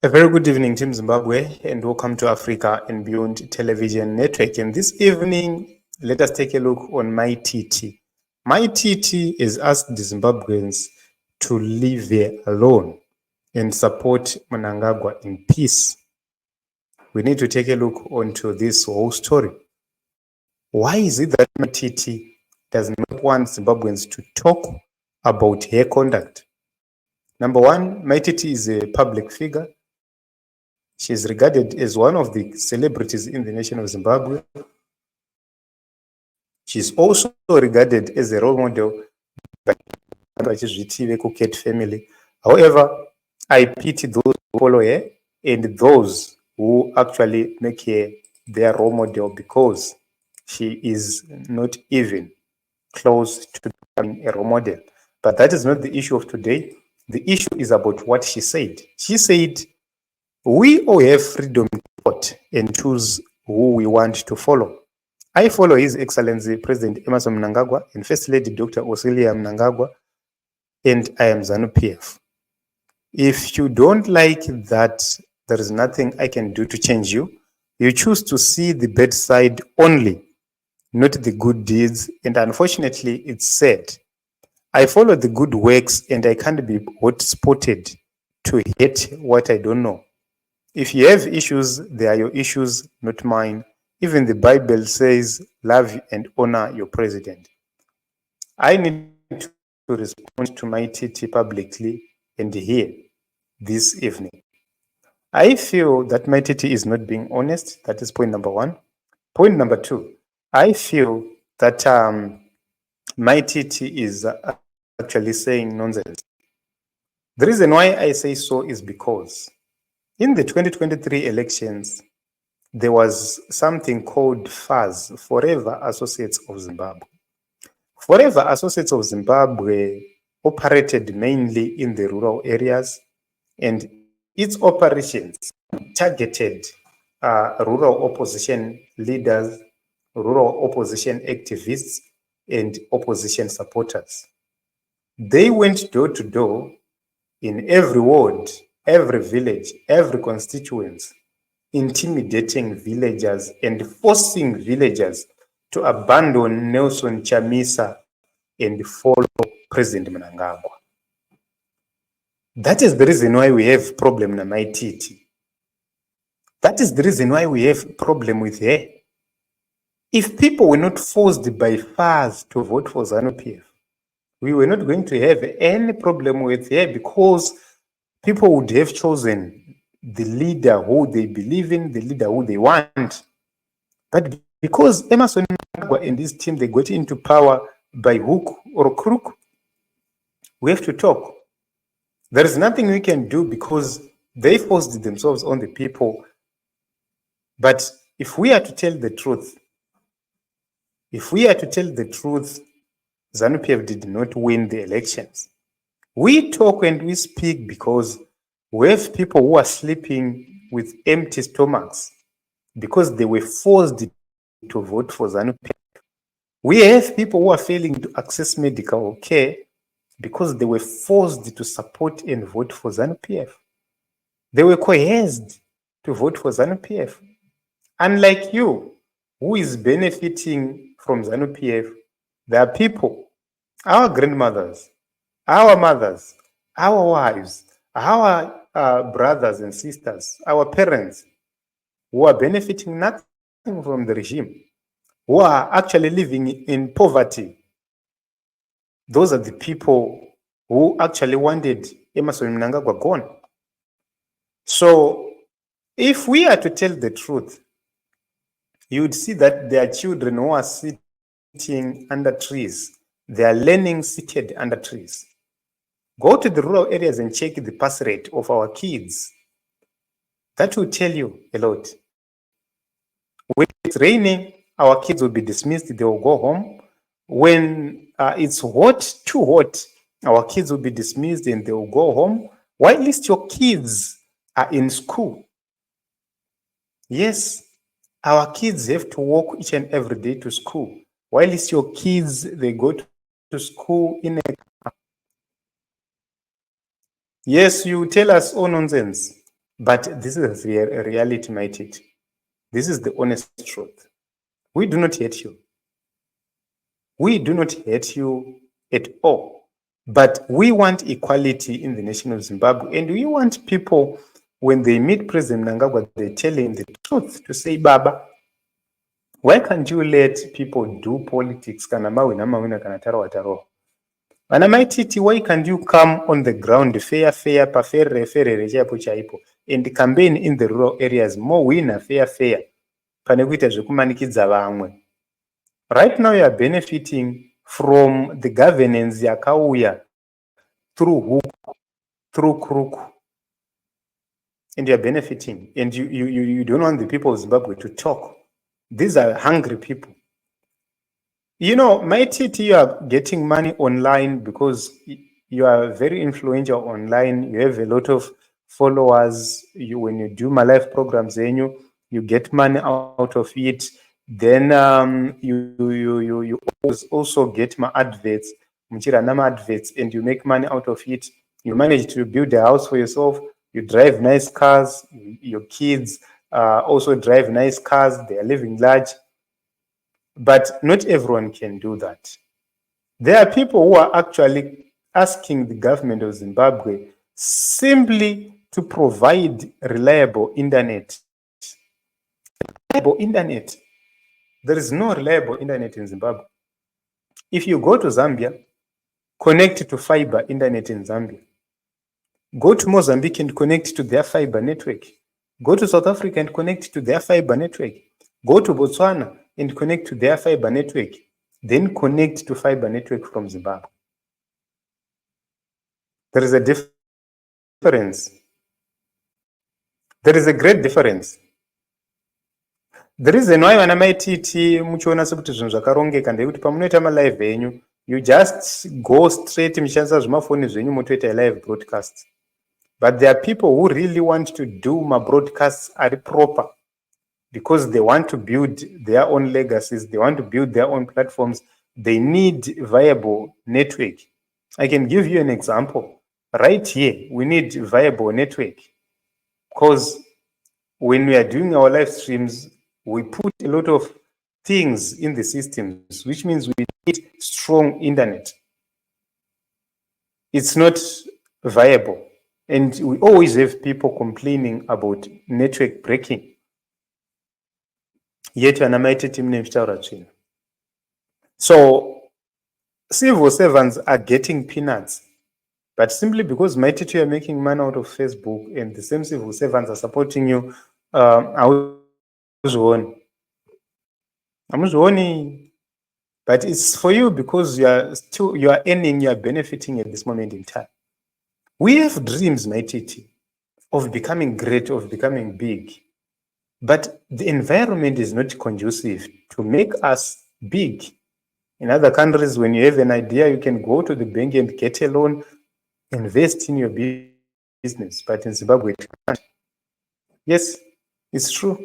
A very good evening, Team Zimbabwe, and welcome to Africa and Beyond Television Network. And this evening, let us take a look on MyTT. MyTT has asked the Zimbabweans to leave her alone and support Mnangagwa in peace. We need to take a look onto this whole story. Why is it that MyTT does not want Zimbabweans to talk about her conduct? Number one, MyTT is a public figure. She is regarded as one of the celebrities in the nation of Zimbabwe. She is also regarded as a role model by the Kuket family. However, I pity those who follow her and those who actually make her their role model because she is not even close to becoming a role model. But that is not the issue of today. The issue is about what she said. She said, we all have freedom to vote and choose who we want to follow. I follow His Excellency President Emmerson Mnangagwa and First Lady Dr. Osilia Mnangagwa, and I am ZANU-PF. If you don't like that, there is nothing I can do to change you. You choose to see the bad side only, not the good deeds, and unfortunately, it's sad. I follow the good works and I can't be hot-spotted to hate what I don't know. If you have issues, they are your issues, not mine. Even the Bible says, love and honor your president. I need to respond to MyTT publicly and here this evening. I feel that MyTT is not being honest. That is point number one. Point number two, I feel that MyTT is actually saying nonsense. The reason why I say so is because in the 2023 elections, there was something called FAZ, Forever Associates of Zimbabwe. Forever Associates of Zimbabwe operated mainly in the rural areas, and its operations targeted rural opposition leaders, rural opposition activists, and opposition supporters. They went door to door in every ward, every village, every constituency, intimidating villagers and forcing villagers to abandon Nelson Chamisa and follow President Mnangagwa. That is the reason why we have problem na MyTT. That is the reason why we have problem with her. If people were not forced by FAZ to vote for ZANU-PF, we were not going to have any problem with her because people would have chosen the leader who they believe in, the leader who they want. But because Emmerson Mnangagwa and his team, they got into power by hook or crook, we have to talk. There is nothing we can do because they forced themselves on the people. But if we are to tell the truth, ZANU-PF did not win the elections. We talk and we speak because we have people who are sleeping with empty stomachs because they were forced to vote for ZANU-PF. We have people who are failing to access medical care because they were forced to support and vote for ZANU-PF. They were coerced to vote for ZANU-PF. Unlike you, who is benefiting from ZANU-PF, there are people, our grandmothers, our mothers, our wives, our brothers and sisters, our parents, who are benefiting nothing from the regime, who are actually living in poverty. Those are the people who actually wanted Emmerson Mnangagwa gone. So if we are to tell the truth, you would see that there are children who are sitting under trees. They are learning seated under trees. Go to the rural areas and check the pass rate of our kids. That will tell you a lot. When it's raining, our kids will be dismissed. They will go home. When it's hot, too hot, our kids will be dismissed and they will go home. While at least your kids are in school. Yes, our kids have to walk each and every day to school. While at least your kids, they go to school in a car. Yes, you tell us all nonsense. But this is a reality, might it? This is the honest truth. We do not hate you. We do not hate you at all. But we want equality in the nation of Zimbabwe. And we want people, when they meet President Mnangagwa, they tell him the truth to say, Baba, why can't you let people do politics? Kana mawina kana taro. Vana maititi, why can't you come on the ground fair paferere chaipo chaipo and campaign in the rural areas more winner fair pane kuita zvekumanikidza vamwe. Right now you are benefiting from the governance yakauya through hook, through crook, and you are benefiting, and you don't want the people of Zimbabwe to talk. These are hungry people. You know, Maititi, you are getting money online because you are very influential online. You have a lot of followers. When you do my live programs, then you get money out of it. Then you also get my adverts, and you make money out of it. You manage to build a house for yourself. You drive nice cars. Your kids also drive nice cars. They are living large. But not everyone can do that. There are people who are actually asking the government of Zimbabwe simply to provide reliable internet. Reliable internet. There is no reliable internet in Zimbabwe. If you go to Zambia, connect to fiber internet in Zambia. Go to Mozambique and connect to their fiber network. Go to South Africa and connect to their fiber network. Go to Botswana and connect to their fiber network. Then connect to fiber network from Zimbabwe. There is a difference. There is a great difference. The reason why vana maititi muchiona sekuti zvinhu zvakarongeka ndekuti pamunoita malive enyu, you just go straight muchishandisa zvimafoni zvenyu motoita live broadcast. But there are people who really want to do my broadcasts are proper because they want to build their own legacies. They want to build their own platforms. They need viable network. I can give you an example. Right here, we need viable network because when we are doing our live streams, we put a lot of things in the systems, which means we need strong internet. It's not viable. And we always have people complaining about network breaking. Yet, so civil servants are getting peanuts, but simply because Maititi are making money out of Facebook and the same civil servants are supporting you, but it's for you because you are earning, you are benefiting at this moment in time. We have dreams, Maititi, of becoming great, of becoming big, but the environment is not conducive to make us big. In other countries, when you have an idea, you can go to the bank and get a loan, invest in your business. But in Zimbabwe, it can't. Yes, it's true.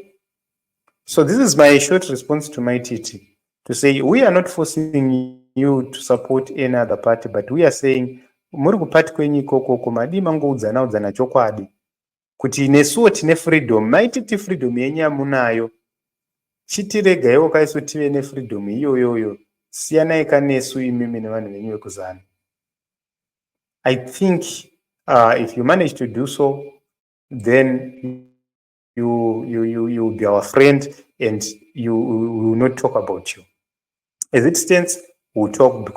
So this is my short response to Maititi, to say we are not forcing you to support any other party, but we are saying muri kupati kwenyu ikoko madi mangoudzana chokwadi kuti nesuwo tine freedom. Maititi freedom yenyu yamunayo, chitiregaiwo kaisu tive nefreedom iyoyoyo, siyanai kanesu imimi nevanhu venyu vekuzana. I think if you manage to do so, then you will be our friend and we will not talk about you. As it stands, we'll talk